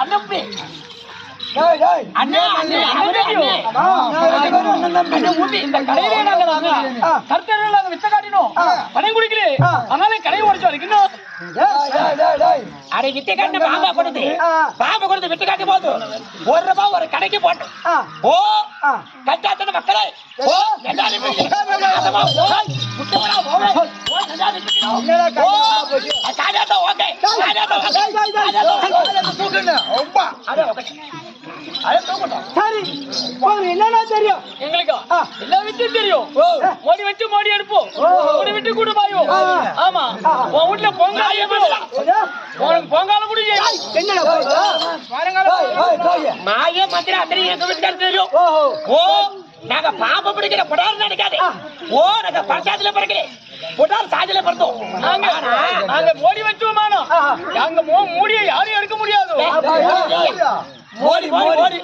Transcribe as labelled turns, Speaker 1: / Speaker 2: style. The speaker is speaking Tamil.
Speaker 1: அண்ணப்பே இந்த கடையிலே நாங்க கருத்தர்கள் நாங்க வித்த காட்டினோம் பணம் குடிக்கல அதனால கடையை உடைச்சு வரைக்கணும் அரை வித்த காட்டின பாம்பா கொடுத்து வித்த காட்டி போது ₹1 ஒரு கடைக்கு போட்டோம் ஓ கட்டாத்தன மக்களே ஓ எல்லாரும்
Speaker 2: என்னன்னா தெரியும்
Speaker 1: எங்களுக்கு எல்லா விஷயம் தெரியும் மோடி வச்சு மோடி எடுப்போம் மோடி விட்டு கூட பாயும் ஆமா உன் வீட்டுல பொங்கால முடியும் மாய மந்திரம் அத்தனை எங்க வீட்டுக்கு தெரியும் ஓ நாங்க பாம்பு பிடிக்கிற புடார் நினைக்காதே ஓ நாங்க பஞ்சாயத்துல பிறக்கிறேன் புடார் சாதியில பிறந்தோம் நாங்க மோடி வச்சுமானோ நாங்க மூடிய யாரும் எடுக்க முடியாது மோடி மோடி மோடி